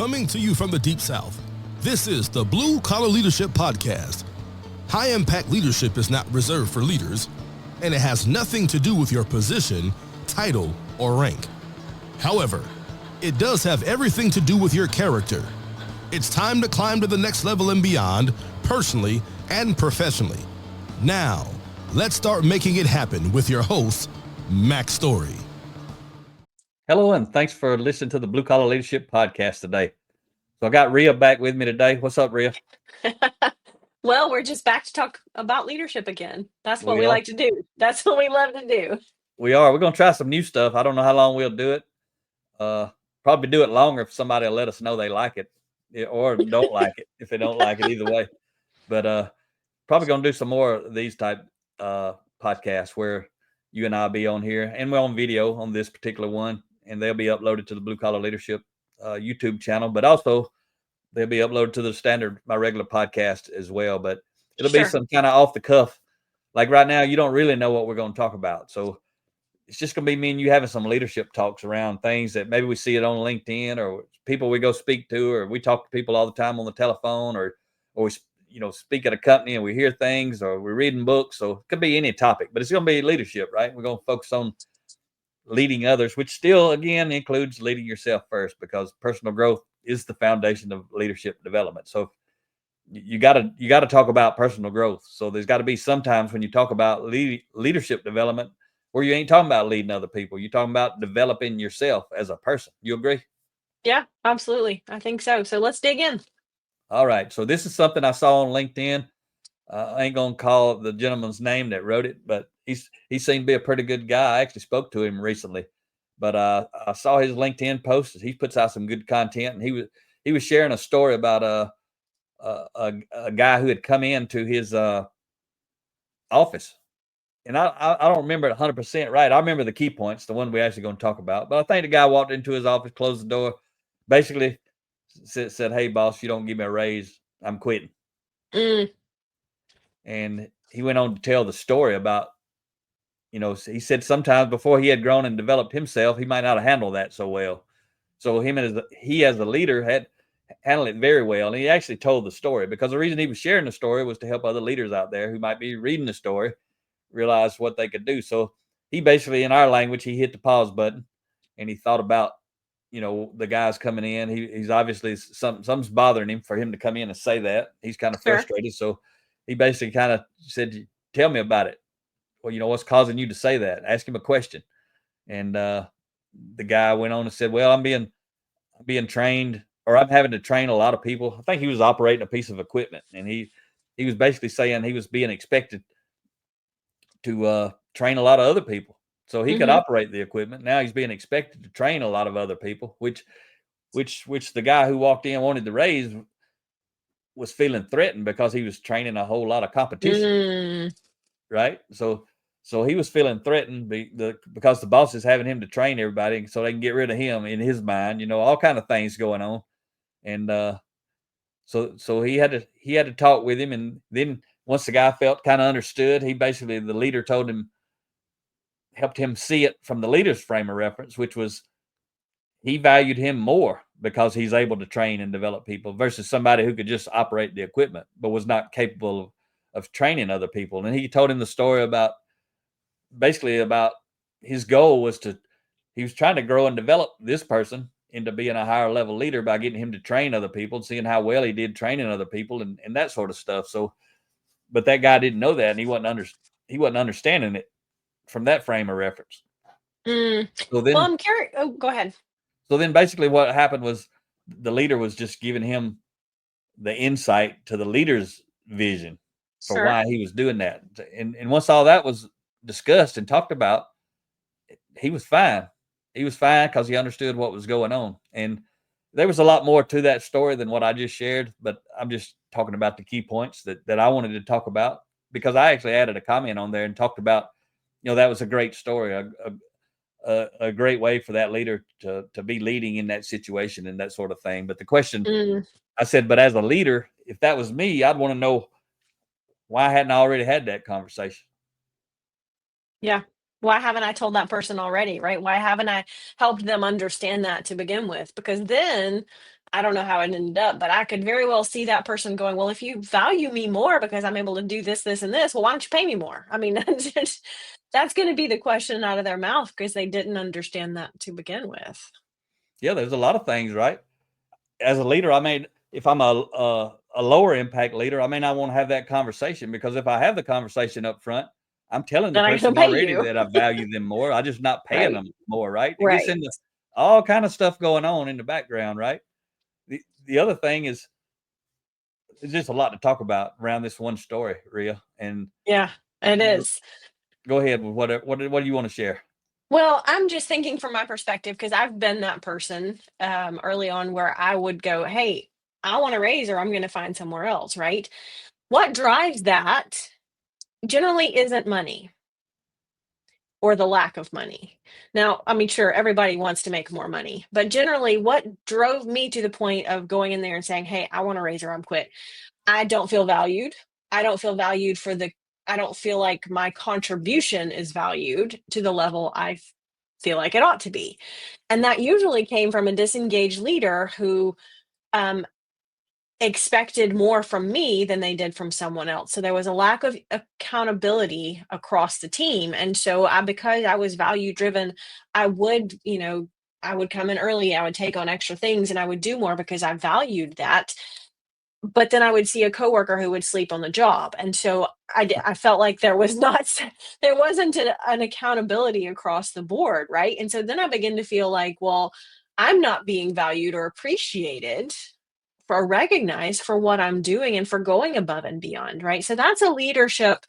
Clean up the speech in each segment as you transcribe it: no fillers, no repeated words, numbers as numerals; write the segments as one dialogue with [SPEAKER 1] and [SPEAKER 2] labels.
[SPEAKER 1] Coming to you from the Deep South, this is the Blue Collar Leadership Podcast. High-impact leadership is not reserved for leaders, and it has nothing to do with your position, title, or rank. However, it does have everything to do with your character. It's time to climb to the next level and beyond, personally and professionally. Now, let's start making it happen with your host, Mack Story.
[SPEAKER 2] Hello, and thanks for listening to the Blue Collar Leadership Podcast today. So I got Ria back with me today. What's up, Ria?
[SPEAKER 3] Well, we're just back to talk about leadership again. That's what we
[SPEAKER 2] are.
[SPEAKER 3] like to do. That's what we love to do.
[SPEAKER 2] We are. We're going to try some new stuff. I don't know how long we'll do it. Probably do it longer if somebody will let us know they like it or don't like it, if they don't like it, either way. But probably going to do some more of these type podcasts where you and I will be on here, and we're on video on this particular one, and they'll be uploaded to the Blue Collar Leadership YouTube channel, but also they'll be uploaded to my regular podcast as well. But it'll be some kind of off the cuff. Like right now, you don't really know what we're going to talk about. So it's just going to be me and you having some leadership talks around things that maybe we see it on LinkedIn or people we go speak to, or we talk to people all the time on the telephone, or we, speak at a company and we hear things, or we're reading books. So it could be any topic, but it's going to be leadership, right? We're going to focus on leading others, which still, again, includes leading yourself first, because personal growth is the foundation of leadership development. So you got to talk about personal growth. So there's got to be sometimes when you talk about leadership development where you ain't talking about leading other people. You're talking about developing yourself as a person. You agree?
[SPEAKER 3] Yeah, absolutely. I think so. So let's dig in.
[SPEAKER 2] All right. So this is something I saw on LinkedIn. I ain't going to call the gentleman's name that wrote it, but he seemed to be a pretty good guy. I actually spoke to him recently, but I saw his LinkedIn post. He puts out some good content, and he was sharing a story about a guy who had come into his office. And I don't remember it 100% right. I remember the key points, the one we're actually going to talk about. But I think the guy walked into his office, closed the door, basically said, "Hey, boss, you don't give me a raise, I'm quitting." And he went on to tell the story about, he said sometimes before he had grown and developed himself, he might not have handled that so well. So he as a leader had handled it very well. And he actually told the story because the reason he was sharing the story was to help other leaders out there who might be reading the story realize what they could do. So he basically, in our language, he hit the pause button and he thought about, the guys coming in. He's obviously something's bothering him for him to come in and say that. He's kind of frustrated. So he basically kind of said, "Tell me about it. Well, what's causing you to say that?" Ask him a question. And the guy went on and said, "Well, I'm being trained, or I'm having to train a lot of people." I think he was operating a piece of equipment, and he was basically saying he was being expected to train a lot of other people. So he could operate the equipment. Now he's being expected to train a lot of other people, which the guy who walked in wanted to raise was feeling threatened because he was training a whole lot of competition. Right. So he was feeling threatened because the boss is having him to train everybody so they can get rid of him in his mind, all kind of things going on. And so he had to talk with him. And then once the guy felt kind of understood, the leader helped him see it from the leader's frame of reference, which was he valued him more because he's able to train and develop people versus somebody who could just operate the equipment but was not capable of training other people. And he told him the story about his goal was he was trying to grow and develop this person into being a higher level leader by getting him to train other people and seeing how well he did training other people and that sort of stuff. So, but that guy didn't know that, and he wasn't understanding it from that frame of reference.
[SPEAKER 3] So then, well, I'm curious. Oh, go ahead.
[SPEAKER 2] So then basically what happened was the leader was just giving him the insight to the leader's vision for why he was doing that. And once all that was discussed and talked about, he was fine. He was fine because he understood what was going on. And there was a lot more to that story than what I just shared, but I'm just talking about the key points that I wanted to talk about because I actually added a comment on there and talked about, that was a great story, a great way for that leader to be leading in that situation and that sort of thing. But the question, I said, but as a leader, if that was me, I'd want to know why hadn't I already had that conversation?
[SPEAKER 3] Yeah. Why haven't I told that person already, right? Why haven't I helped them understand that to begin with? Because then I don't know how it ended up, but I could very well see that person going, well, if you value me more because I'm able to do this, this, and this, well, why don't you pay me more? I mean, that's going to be the question out of their mouth because they didn't understand that to begin with.
[SPEAKER 2] Yeah, there's a lot of things, right? As a leader, I mean, if I'm a lower impact leader, I may not want to have that conversation, because if I have the conversation up front, I'm telling the
[SPEAKER 3] Then I can
[SPEAKER 2] person
[SPEAKER 3] pay
[SPEAKER 2] already
[SPEAKER 3] you.
[SPEAKER 2] that I value them more. I just not paying
[SPEAKER 3] Right.
[SPEAKER 2] them more, right? It gets
[SPEAKER 3] Right.
[SPEAKER 2] into all kind of stuff going on in the background, right? The other thing is, there's just a lot to talk about around this one story, Ria. And
[SPEAKER 3] Yeah, it is.
[SPEAKER 2] go ahead with what do you want to share?
[SPEAKER 3] Well, I'm just thinking from my perspective because I've been that person early on where I would go, hey, I want a raise or I'm going to find somewhere else, right? What drives that generally isn't money or the lack of money. Now, I mean, sure, everybody wants to make more money, but generally, what drove me to the point of going in there and saying, hey, I want a raise or I'm quit? I don't feel valued. I don't feel valued I don't feel like my contribution is valued to the level feel like it ought to be. And that usually came from a disengaged leader who um, expected more from me than they did from someone else. So there was a lack of accountability across the team. And so because I was value driven, I would, I would come in early, I would take on extra things and I would do more because I valued that. But then I would see a coworker who would sleep on the job. And so I felt like there was not, there wasn't an accountability across the board. Right. And so then I began to feel like, well, I'm not being valued or appreciated or recognized for what I'm doing and for going above and beyond, right? So that's a leadership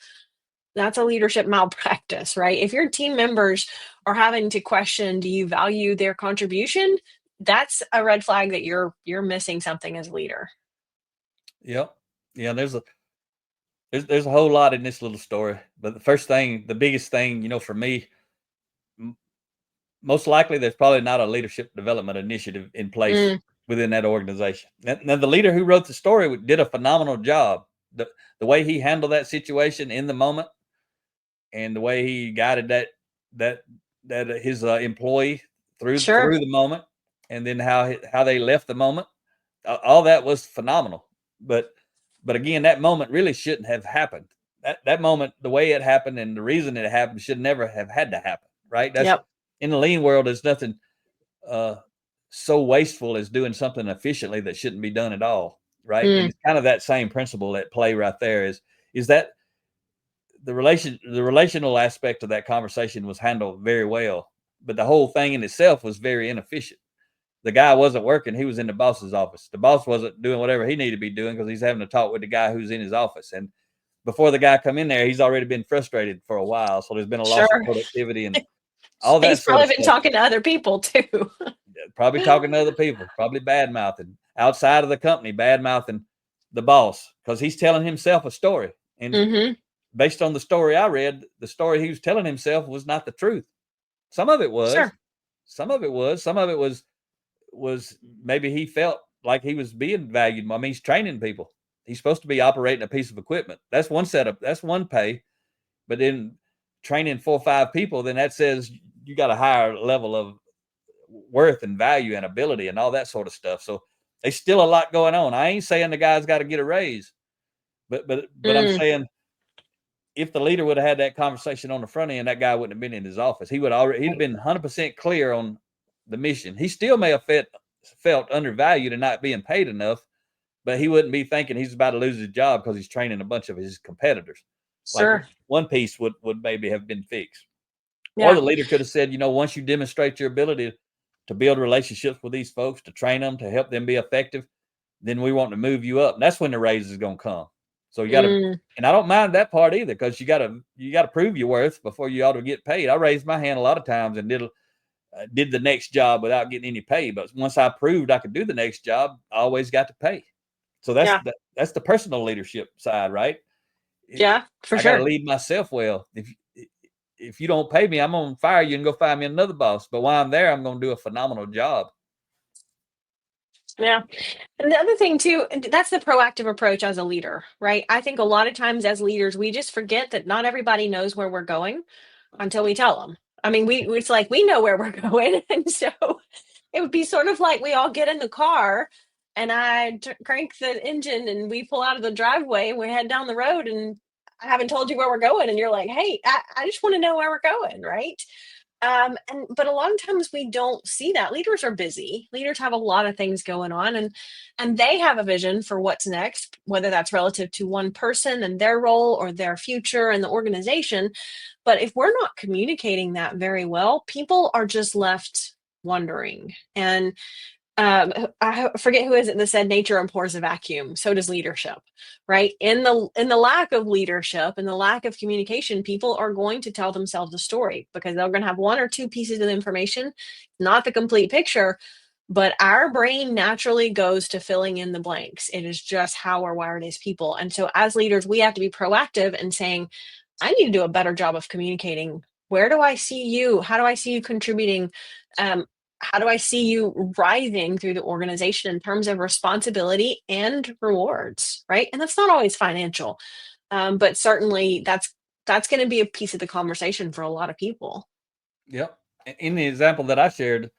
[SPEAKER 3] malpractice, right? If your team members are having to question, do you value their contribution? That's a red flag that you're missing something as a leader.
[SPEAKER 2] Yep. Yeah, there's a whole lot in this little story. But the biggest thing, for me, most likely there's probably not a leadership development initiative in place within that organization. Now, the leader who wrote the story did a phenomenal job. The way he handled that situation in the moment, and the way he guided that his employee through
[SPEAKER 3] Sure.
[SPEAKER 2] the moment, and then how they left the moment, all that was phenomenal. But again, that moment really shouldn't have happened. That moment, the way it happened and the reason it happened, should never have had to happen. Right? That's
[SPEAKER 3] Yep.
[SPEAKER 2] In the lean world. There's nothing so wasteful as doing something efficiently that shouldn't be done at all. Right? And it's kind of that same principle at play right there. Is that the relational aspect of that conversation was handled very well, but the whole thing in itself was very inefficient. The guy wasn't working. He was in the boss's office. The boss wasn't doing whatever he needed to be doing because he's having to talk with the guy who's in his office. And before the guy come in there, he's already been frustrated for a while. So there's been a loss of productivity and all that
[SPEAKER 3] He's
[SPEAKER 2] sort
[SPEAKER 3] probably
[SPEAKER 2] of
[SPEAKER 3] been
[SPEAKER 2] stuff.
[SPEAKER 3] talking to other people too.
[SPEAKER 2] Probably talking to other people, probably bad mouthing outside of the company, bad mouthing the boss because he's telling himself a story. And based on the story I read, the story he was telling himself was not the truth. Some of it was.
[SPEAKER 3] Sure.
[SPEAKER 2] Some of it was maybe he felt like he was being valued. I mean, he's training people. He's supposed to be operating a piece of equipment. That's one setup. That's one pay. But then training 4 or 5 people, then that says you got a higher level of worth and value and ability and all that sort of stuff. So there's still a lot going on. I ain't saying the guy's got to get a raise, but I'm saying if the leader would have had that conversation on the front end, that guy wouldn't have been in his office. He'd been 100% clear on the mission. He still may have felt undervalued and not being paid enough, but he wouldn't be thinking he's about to lose his job because he's training a bunch of his competitors.
[SPEAKER 3] Sure.
[SPEAKER 2] Like one piece would maybe have been fixed.
[SPEAKER 3] Yeah.
[SPEAKER 2] Or the leader could have said, once you demonstrate your ability to build relationships with these folks, to train them, to help them be effective, then we want to move you up. And that's when the raise is going to come. So you got to, and I don't mind that part either, because you got to prove your worth before you ought to get paid. I raised my hand a lot of times and did the next job without getting any pay. But once I proved I could do the next job, I always got to pay. So that's the personal leadership side, right?
[SPEAKER 3] Yeah, for sure.
[SPEAKER 2] I got to lead myself well. If you don't pay me, I'm going to fire you and go find me another boss. But while I'm there, I'm going to do a phenomenal job.
[SPEAKER 3] Yeah. And the other thing too, that's the proactive approach as a leader, right? I think a lot of times as leaders, we just forget that not everybody knows where we're going until we tell them. I mean, it's like we know where we're going. And so it would be sort of like we all get in the car and I crank the engine and we pull out of the driveway and we head down the road, and I haven't told you where we're going, and you're like, hey, I just want to know where we're going, right? And but a lot of times we don't see that. Leaders are busy. Leaders have a lot of things going on, and they have a vision for what's next, whether that's relative to one person and their role or their future in the organization. But if we're not communicating that very well, people are just left wondering. And I forget who is it that said nature abhors a vacuum. So does leadership, right? In the lack of leadership and the lack of communication, people are going to tell themselves a story because they're going to have one or two pieces of information, not the complete picture. But our brain naturally goes to filling in the blanks. It is just how we're wired as people. And so as leaders, we have to be proactive in saying, I need to do a better job of communicating. Where do I see you? How do I see you contributing? How do I see you rising through the organization in terms of responsibility and rewards, right? And that's not always financial, but certainly that's going to be a piece of the conversation for a lot of people.
[SPEAKER 2] Yep. In the example that I shared,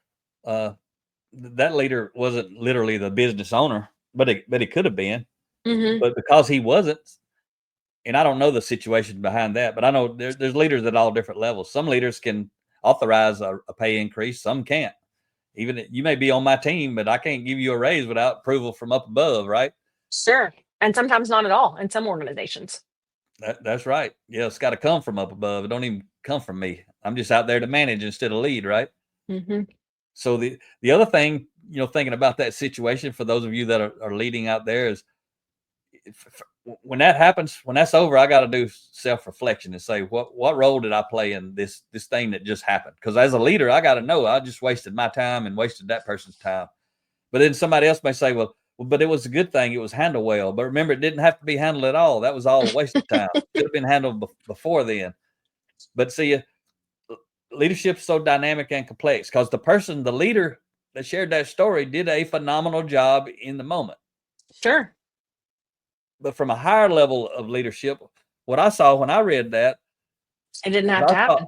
[SPEAKER 2] that leader wasn't literally the business owner, but it could have been.
[SPEAKER 3] Mm-hmm.
[SPEAKER 2] But because he wasn't, and I don't know the situation behind that, but I know there's leaders at all different levels. Some leaders can authorize a pay increase, some can't. Even you may be on my team, but I can't give you a raise without approval from up above, right?
[SPEAKER 3] Sure. And sometimes not at all in some organizations.
[SPEAKER 2] That's right. Yeah, it's got to come from up above. It don't even come from me. I'm just out there to manage instead of lead, right?
[SPEAKER 3] Mm-hmm.
[SPEAKER 2] So the other thing, thinking about that situation for those of you that are leading out there is, when that happens, when that's over, I got to do self-reflection and say, what role did I play in this thing that just happened? Because as a leader, I got to know I just wasted my time and wasted that person's time. But then somebody else may say, well, but it was a good thing. It was handled well. But remember, it didn't have to be handled at all. That was all a waste of time. It should have been handled before then. But see, leadership's so dynamic and complex because the leader that shared that story did a phenomenal job in the moment.
[SPEAKER 3] Sure.
[SPEAKER 2] But from a higher level of leadership, what I saw when I read that,
[SPEAKER 3] it didn't have to happen.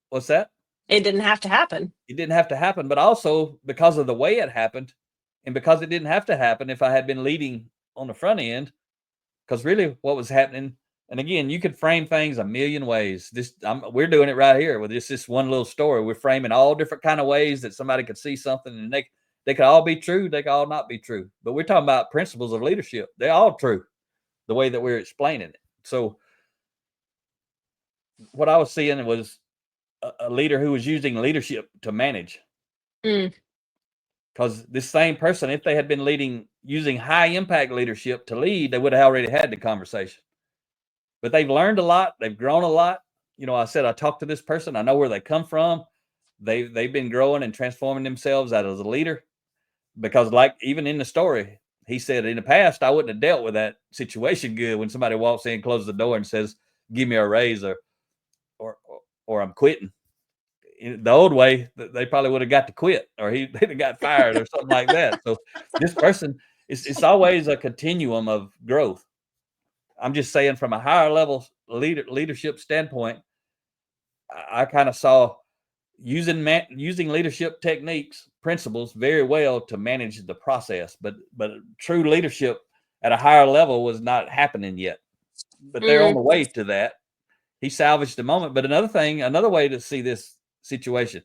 [SPEAKER 2] What's that?
[SPEAKER 3] It didn't have to happen.
[SPEAKER 2] It didn't have to happen, but also because of the way it happened, and because it didn't have to happen if I had been leading on the front end, because really what was happening, and again, you could frame things a million ways. We're doing it right here with this one little story. We're framing all different kind of ways that somebody could see something, and they could all be true, they could all not be true. But we're talking about principles of leadership. They're all true, the way that we're explaining it. So what I was seeing was a leader who was using leadership to manage. Because this same person, if they had been using high impact leadership to lead, they would have already had the conversation. But they've learned a lot. They've grown a lot. I said, I talked to this person. I know where they come from. They've been growing and transforming themselves as a leader. Because like even in the story, he said, in the past, I wouldn't have dealt with that situation good when somebody walks in, closes the door and says, give me a raise or I'm quitting. In the old way, they probably would have got to quit, or they'd have got fired or something like that. So this person, it's always a continuum of growth. I'm just saying from a higher level leadership standpoint, I kind of saw using leadership techniques, principles very well to manage the process, but true leadership at a higher level was not happening yet. But they're on the way to that. He salvaged the moment. But another way to see this situation,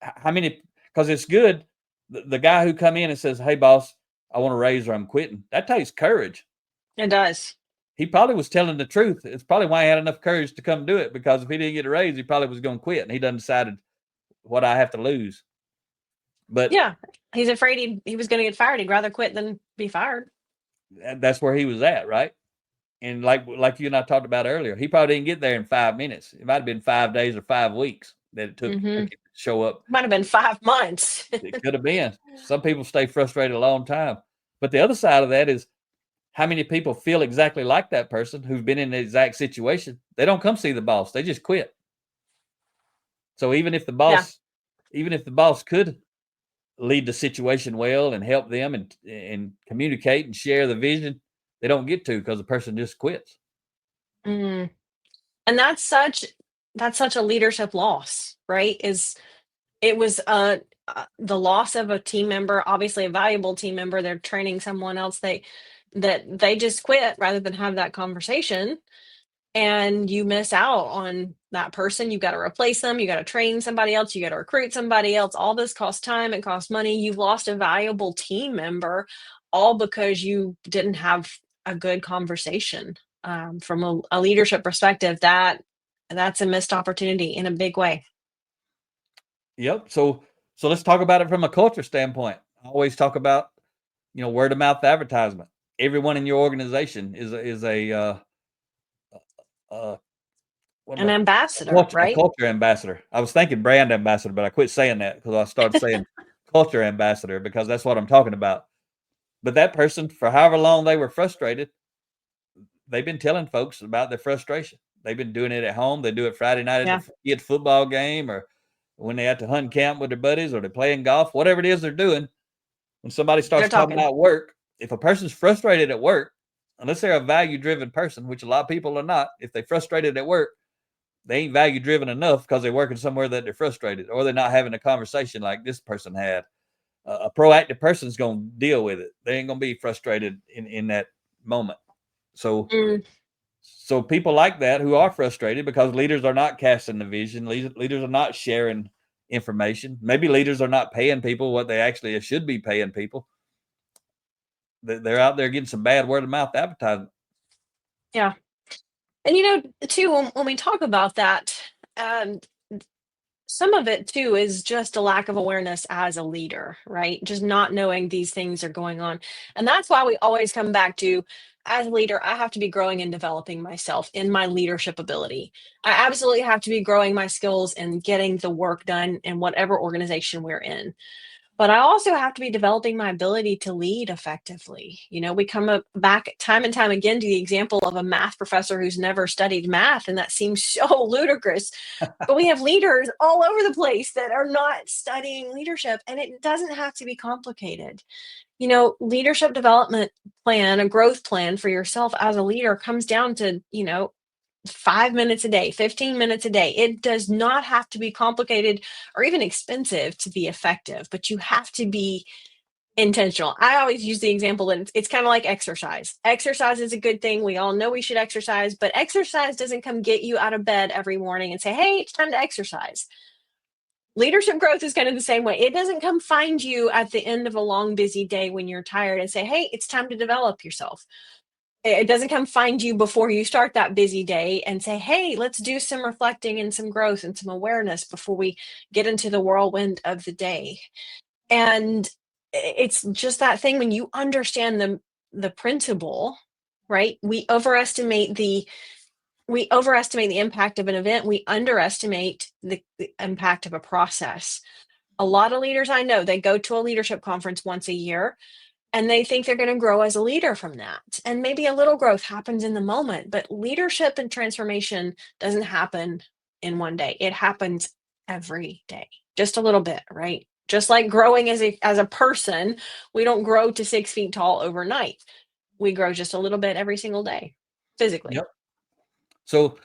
[SPEAKER 2] how many, because it's good, the guy who come in and says, hey boss, I want to raise or I'm quitting, that takes courage.
[SPEAKER 3] It does.
[SPEAKER 2] He probably was telling the truth. It's probably why he had enough courage to come do it, because if he didn't get a raise, he probably was going to quit, and he done decided what I have to lose. But
[SPEAKER 3] yeah, he's afraid he was going to get fired. He'd rather quit than be fired.
[SPEAKER 2] That's where he was at, right? And like you and I talked about earlier, he probably didn't get there in 5 minutes. It might have been 5 days or 5 weeks that it took him to show up.
[SPEAKER 3] Might have been 5 months.
[SPEAKER 2] It could have been. Some people stay frustrated a long time. But the other side of that is, how many people feel exactly like that person who's been in the exact situation? They don't come see the boss. They just quit. So even if the boss could lead the situation well and help them and communicate and share the vision, they don't get to, because the person just quits.
[SPEAKER 3] And that's such a leadership loss, right? It was the loss of a team member, obviously a valuable team member, they're training someone else, they just quit rather than have that conversation, and you miss out on that person. You got to replace them, you got to train somebody else, you got to recruit somebody else. All this costs time, it costs money. You've lost a valuable team member, all because you didn't have a good conversation. From a leadership perspective, that's a missed opportunity in a big way.
[SPEAKER 2] Yep. So let's talk about it from a culture standpoint. I always talk about, word of mouth advertisement. Everyone in your organization is a what
[SPEAKER 3] An
[SPEAKER 2] am
[SPEAKER 3] ambassador,
[SPEAKER 2] a
[SPEAKER 3] right?
[SPEAKER 2] culture ambassador. I was thinking brand ambassador, but I quit saying that because I started saying culture ambassador, because that's what I'm talking about. But that person, for however long they were frustrated, they've been telling folks about their frustration. They've been doing it at home. They do it Friday night
[SPEAKER 3] Yeah.
[SPEAKER 2] at the kids' football game, or when they at the hunting camp with their buddies, or they're playing golf, whatever it is they're doing. When somebody starts
[SPEAKER 3] They're
[SPEAKER 2] talking
[SPEAKER 3] talking.
[SPEAKER 2] about work, if a person's frustrated at work, unless they're a value-driven person, which a lot of people are not, if they're frustrated at work, they ain't value-driven enough because they're working somewhere that they're frustrated, or they're not having a conversation like this person had. A proactive person's going to deal with it. They ain't going to be frustrated in that moment. So people like that who are frustrated because leaders are not casting the vision, leaders are not sharing information. Maybe leaders are not paying people what they actually should be paying people. They're out there getting some bad word of mouth advertising.
[SPEAKER 3] Yeah. And too, when we talk about that, um, some of it too is just a lack of awareness as a leader, right? Just not knowing these things are going on. And that's why we always come back to, as a leader, I have to be growing and developing myself in my leadership ability. I absolutely have to be growing my skills and getting the work done in whatever organization we're in. But I also have to be developing my ability to lead effectively. We come back time and time again to the example of a math professor who's never studied math, and that seems so ludicrous. But we have leaders all over the place that are not studying leadership, and it doesn't have to be complicated. Leadership development plan, a growth plan for yourself as a leader comes down to, 5 minutes a day, 15 minutes a day. It does not have to be complicated or even expensive to be effective, but you have to be intentional. I always use the example that it's kind of like exercise. Exercise is a good thing. We all know we should exercise, but exercise doesn't come get you out of bed every morning and say, hey, it's time to exercise. Leadership growth is kind of the same way. It doesn't come find you at the end of a long, busy day when you're tired and say, hey, it's time to develop yourself. It doesn't come find you before you start that busy day and say, hey, let's do some reflecting and some growth and some awareness before we get into the whirlwind of the day. And it's just that thing when you understand the principle, right? We overestimate the impact of an event. We underestimate the impact of a process. A lot of leaders I know, they go to a leadership conference once a year and they think they're going to grow as a leader from that. And maybe a little growth happens in the moment, but leadership and transformation doesn't happen in one day. It happens every day, just a little bit, right? Just like growing as a person, we don't grow to 6 feet tall overnight. We grow just a little bit every single day, physically.
[SPEAKER 2] Yep. So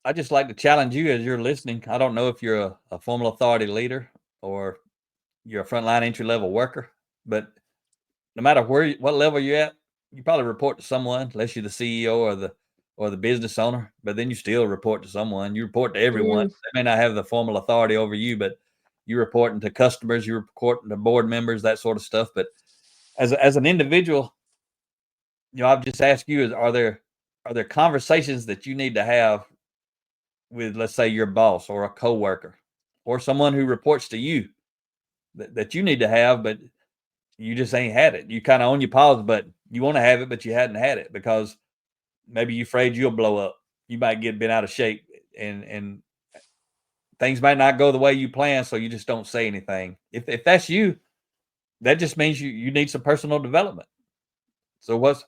[SPEAKER 2] I just like to challenge you as you're listening. I don't know if you're a formal authority leader or you're a frontline entry level worker, but no matter what level you're at, you probably report to someone, unless you're the CEO or the business owner. But then you still report to someone. You report to everyone. They may not have the formal authority over you, but you're reporting to customers, you're reporting to board members, that sort of stuff. But as an individual, I've just asked you: are there conversations that you need to have with, let's say, your boss or a coworker or someone who reports to you that you need to have, but you just ain't had it? You kind of on your pause button. You want to have it, but you hadn't had it because maybe you're afraid you'll blow up. You might get bent out of shape and things might not go the way you plan. So you just don't say anything. If that's you, that just means you need some personal development. So what's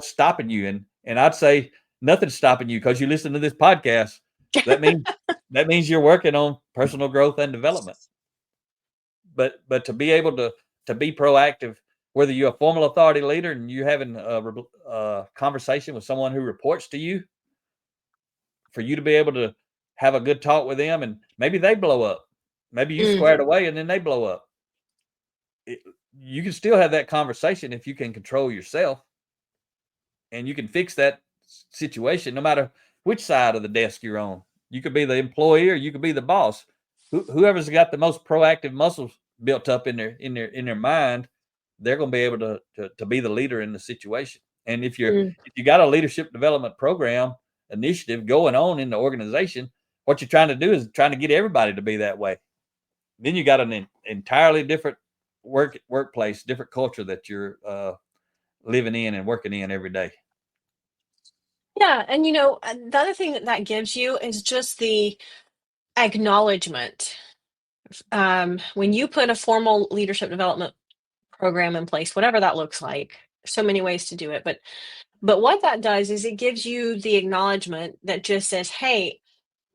[SPEAKER 2] stopping you? And I'd say nothing's stopping you because you listen to this podcast. That means you're working on personal growth and development. But to be able to be proactive, whether you're a formal authority leader and you're having a conversation with someone who reports to you, for you to be able to have a good talk with them, and maybe they blow up. Maybe you squared away and then they blow up. You can still have that conversation if you can control yourself, and you can fix that situation no matter which side of the desk you're on. You could be the employee or you could be the boss. Whoever's got the most proactive muscles built up in their mind, they're going to be able to be the leader in the situation. And if you got a leadership development program initiative going on in the organization, what you're trying to do is trying to get everybody to be that way. Then you got an entirely different workplace, different culture that you're living in and working in every day.
[SPEAKER 3] Yeah. And, the other thing that gives you is just the acknowledgement. When you put a formal leadership development program in place, whatever that looks like, so many ways to do it. But what that does is it gives you the acknowledgement that just says, hey,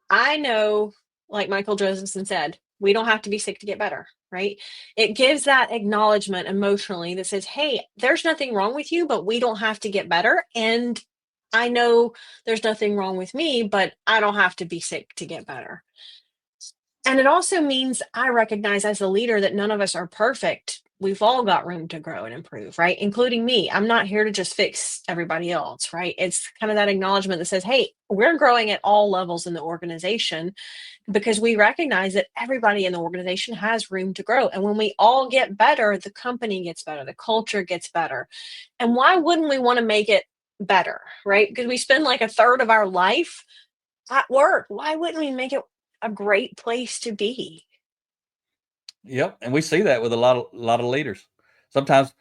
[SPEAKER 3] I know, like Michael Josephson said, we don't have to be sick to get better, right? It gives that acknowledgement emotionally that says, hey, there's nothing wrong with you, but we don't have to get better. And I know there's nothing wrong with me, but I don't have to be sick to get better. And it also means I recognize as a leader that none of us are perfect. We've all got room to grow and improve, right? Including me. I'm not here to just fix everybody else, right? It's kind of that acknowledgement that says, hey, we're growing at all levels in the organization because we recognize that everybody in the organization has room to grow. And when we all get better, the company gets better, the culture gets better. And why wouldn't we want to make it better, right? Because we spend like a third of our life at work. Why wouldn't we make it a great place to be?
[SPEAKER 2] Yep, and we see that with a lot of leaders. Sometimes,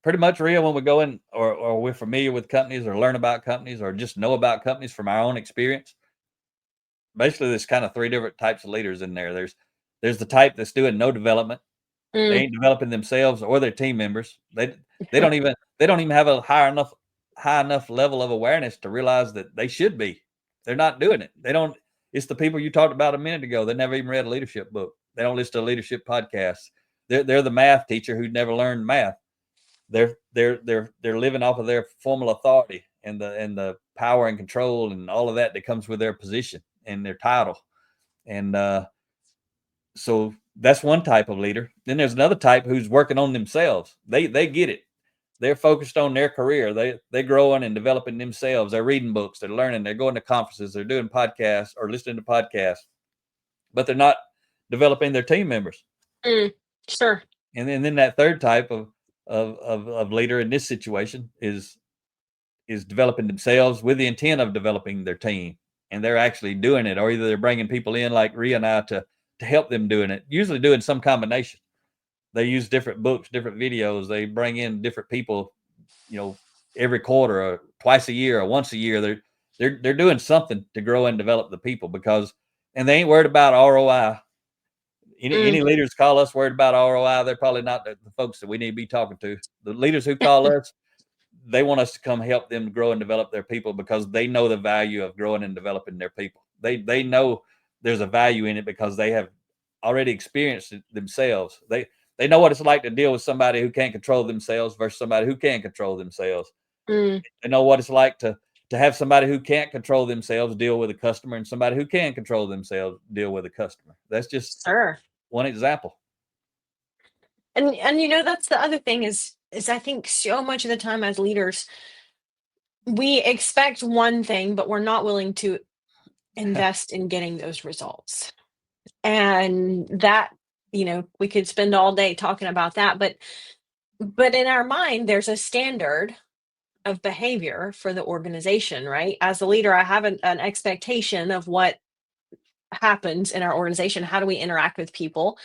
[SPEAKER 2] pretty much, Ria, when we go in or we're familiar with companies or learn about companies or just know about companies from our own experience, basically there's kind of three different types of leaders in there. There's the type that's doing no development. They ain't developing themselves or their team members. They don't even have a high enough level of awareness to realize that they should be. They're not doing it. They don't. It's the people you talked about a minute ago. They never even read a leadership book. They don't listen to leadership podcasts. They're the math teacher who never learned math. They're living off of their formal authority and the power and control and all of that comes with their position and their title. And so that's one type of leader. Then there's another type who's working on themselves. They get it. They're focused on their career. They're growing and developing themselves. They're reading books. They're learning. They're going to conferences. They're doing podcasts or listening to podcasts, but they're not developing their team members.
[SPEAKER 3] Sure.
[SPEAKER 2] And then that third type of leader in this situation is developing themselves with the intent of developing their team, and they're actually doing it, or either they're bringing people in like Ria and I to help them doing it. Usually doing some combination. They use different books, different videos. They bring in different people, every quarter or twice a year or once a year. They're doing something to grow and develop the people and they ain't worried about ROI. Any leaders call us worried about ROI, they're probably not the folks that we need to be talking to. The leaders who call us, they want us to come help them grow and develop their people because they know the value of growing and developing their people. They know there's a value in it because they have already experienced it themselves. They know what it's like to deal with somebody who can't control themselves versus somebody who can control themselves. They know what it's like to have somebody who can't control themselves deal with a customer and somebody who can control themselves deal with a customer. That's just one example.
[SPEAKER 3] And that's the other thing is I think so much of the time as leaders, we expect one thing, but we're not willing to invest in getting those results. And that, we could spend all day talking about that, but in our mind, there's a standard of behavior for the organization, right? As a leader, I have an expectation of what happens in our organization. How do we interact with people?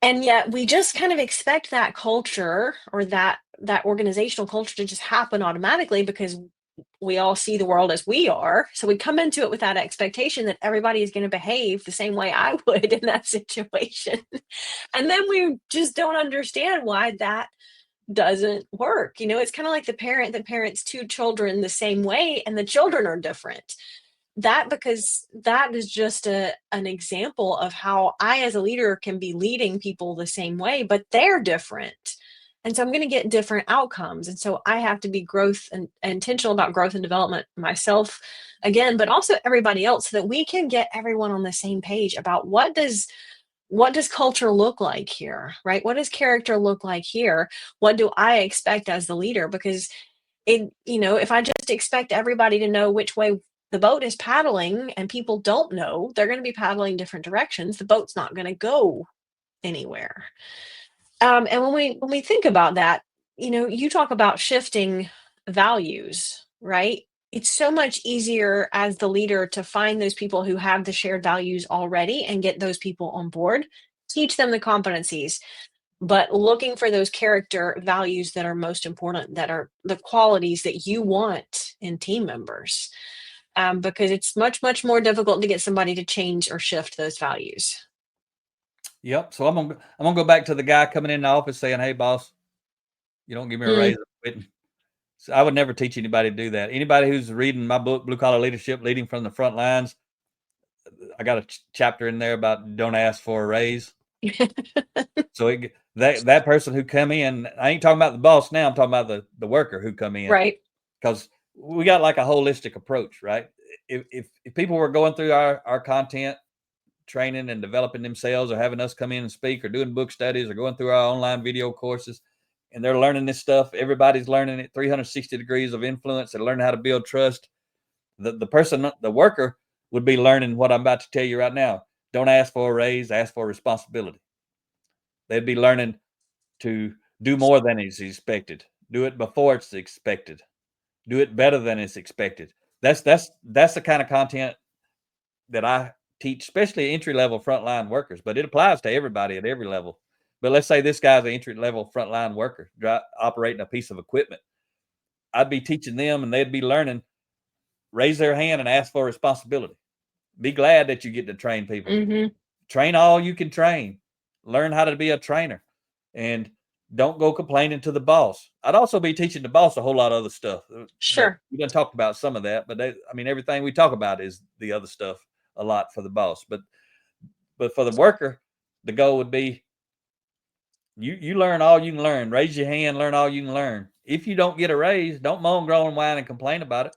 [SPEAKER 3] And yet we just kind of expect that culture or that organizational culture to just happen automatically because we all see the world as we are. So we come into it with that expectation that everybody is going to behave the same way I would in that situation. And then we just don't understand why that doesn't work. It's kind of like the parent that parents two children the same way and the children are different. Because that is just an example of how I as a leader can be leading people the same way, but they're different. And so I'm going to get different outcomes. And so I have to be growth and intentional about growth and development myself again, but also everybody else, so that we can get everyone on the same page about what does culture look like here, right? What does character look like here? What do I expect as the leader? Because if I just expect everybody to know which way the boat is paddling and people don't know, they're going to be paddling different directions. The boat's not going to go anywhere. And when we think about that, you talk about shifting values, right? It's so much easier as the leader to find those people who have the shared values already and get those people on board, teach them the competencies, but looking for those character values that are most important, that are the qualities that you want in team members. Because it's much, much more difficult to get somebody to change or shift those values.
[SPEAKER 2] Yep. So I'm gonna go back to the guy coming in the office saying, "Hey, boss, you don't give me a raise, I'm quitting." So I would never teach anybody to do that. Anybody who's reading my book, Blue Collar Leadership, Leading from the Front Lines, I got a chapter in there about don't ask for a raise. So that person who come in, I ain't talking about the boss now. I'm talking about the worker who come in,
[SPEAKER 3] right?
[SPEAKER 2] Because we got like a holistic approach, right? If people were going through our content, training and developing themselves, or having us come in and speak, or doing book studies, or going through our online video courses, and they're learning this stuff, everybody's learning it, 360 degrees of influence, and learning how to build trust. The worker would be learning what I'm about to tell you right now. Don't ask for a raise, ask for responsibility. They'd be learning to do more than is expected. Do it before it's expected. Do it better than it's expected. That's the kind of content that I teach, especially entry-level frontline workers, but it applies to everybody at every level. But let's say this guy's an entry-level frontline worker operating a piece of equipment. I'd be teaching them, and they'd be learning, raise their hand and ask for responsibility. Be glad that you get to train people.
[SPEAKER 3] Mm-hmm.
[SPEAKER 2] Train all you can train. Learn how to be a trainer. And don't go complaining to the boss. I'd also be teaching the boss a whole lot of other stuff.
[SPEAKER 3] Sure.
[SPEAKER 2] We done talked about some of that, but everything we talk about is the other stuff a lot for the boss. But for the worker, the goal would be you learn all you can learn. Raise your hand, learn all you can learn. If you don't get a raise, don't moan, groan, and whine and complain about it.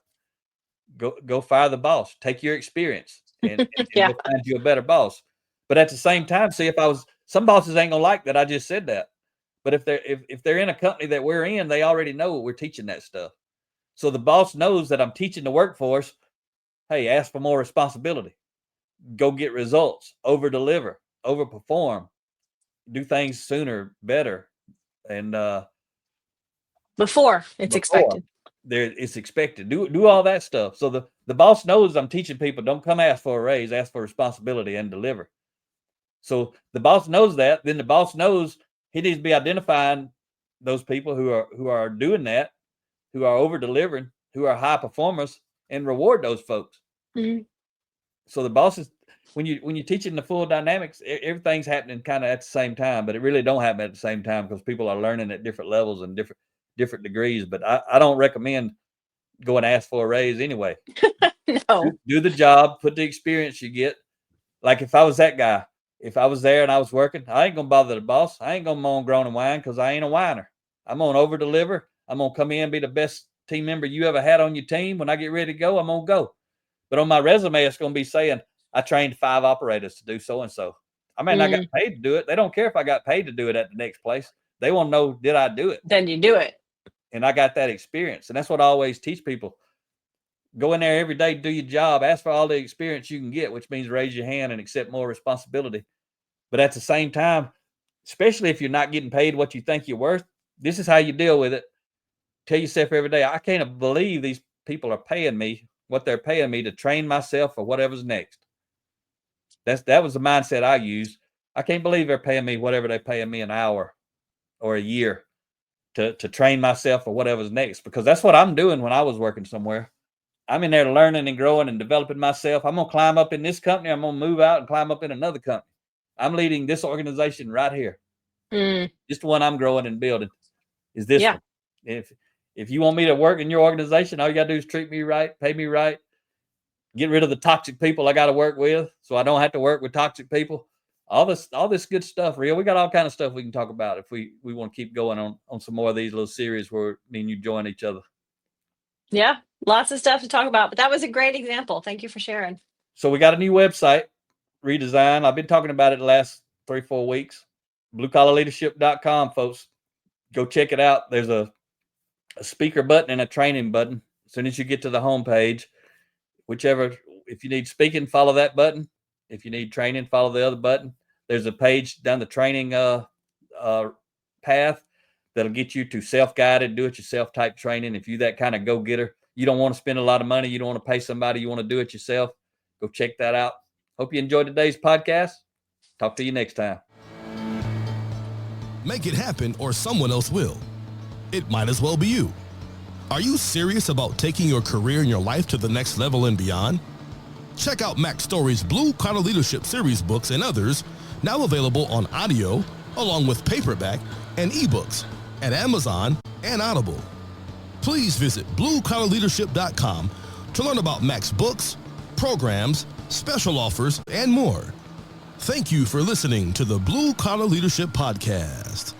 [SPEAKER 2] Go fire the boss. Take your experience and
[SPEAKER 3] Yeah.
[SPEAKER 2] go find you a better boss. But at the same time, see, some bosses ain't gonna like that I just said that. But if they're in a company that we're in, they already know we're teaching that stuff. So the boss knows that I'm teaching the workforce, hey, ask for more responsibility. Go get results, over deliver, over perform, do things sooner, better, and
[SPEAKER 3] Before it's expected.
[SPEAKER 2] It's expected. Do all that stuff. So the boss knows I'm teaching people, don't come ask for a raise, ask for responsibility and deliver. So the boss knows that. Then the boss knows he needs to be identifying those people who are doing that, who are over delivering, who are high performers, and reward those folks.
[SPEAKER 3] Mm-hmm.
[SPEAKER 2] So the bosses, when you're teaching the full dynamics, everything's happening kind of at the same time, but it really don't happen at the same time because people are learning at different levels and different degrees. But I don't recommend go and ask for a raise anyway.
[SPEAKER 3] No.
[SPEAKER 2] Do the job, put the experience you get. Like if I was that guy, if I was there and I was working, I ain't gonna bother the boss. I ain't gonna moan, groan, and whine because I ain't a whiner. I'm gonna over deliver. I'm gonna come in and be the best team member you ever had on your team. When I get ready to go, I'm gonna go. But on my resume, it's gonna be saying I trained 5 operators to do so and so. I mean, I got paid to do it. They don't care if I got paid to do it at the next place. They want to know, did I do it?
[SPEAKER 3] Then you do it.
[SPEAKER 2] And I got that experience. And that's what I always teach people. Go in there every day, do your job, ask for all the experience you can get, which means raise your hand and accept more responsibility. But at the same time, especially if you're not getting paid what you think you're worth, this is how you deal with it. Tell yourself every day, I can't believe these people are paying me what they're paying me to train myself for whatever's next. That was the mindset I used. I can't believe they're paying me whatever they're paying me an hour or a year to train myself for whatever's next, because that's what I'm doing when I was working somewhere. I'm in there learning and growing and developing myself. I'm going to climb up in this company. I'm going to move out and climb up in another company. I'm leading this organization right here. Just the one I'm growing and building is this one. If you want me to work in your organization, all you got to do is treat me right, pay me right, get rid of the toxic people I got to work with so I don't have to work with toxic people. all this good stuff, Ria. We got all kind of stuff we can talk about if we want to keep going on some more of these little series where me and you join each other.
[SPEAKER 3] Yeah, lots of stuff to talk about, but that was a great example. Thank you for sharing.
[SPEAKER 2] So we got a new website redesign. I've been talking about it the last 3-4 weeks. bluecollarleadership.com, folks. Go check it out. There's a speaker button and a training button. As soon as you get to the homepage, whichever, if you need speaking, follow that button. If you need training, follow the other button. There's a page down the training path that'll get you to self-guided, do-it-yourself type training. If you're that kind of go-getter, you don't want to spend a lot of money, you don't want to pay somebody, you want to do it yourself, go check that out. Hope you enjoyed today's podcast. Talk to you next time.
[SPEAKER 1] Make it happen or someone else will. It might as well be you. Are you serious about taking your career and your life to the next level and beyond? Check out Mack Story's Blue Collar Leadership series books and others, now available on audio, along with paperback and ebooks at Amazon and Audible. Please visit bluecollarleadership.com to learn about Mack's books, programs, special offers, and more. Thank you for listening to the Blue Collar Leadership Podcast.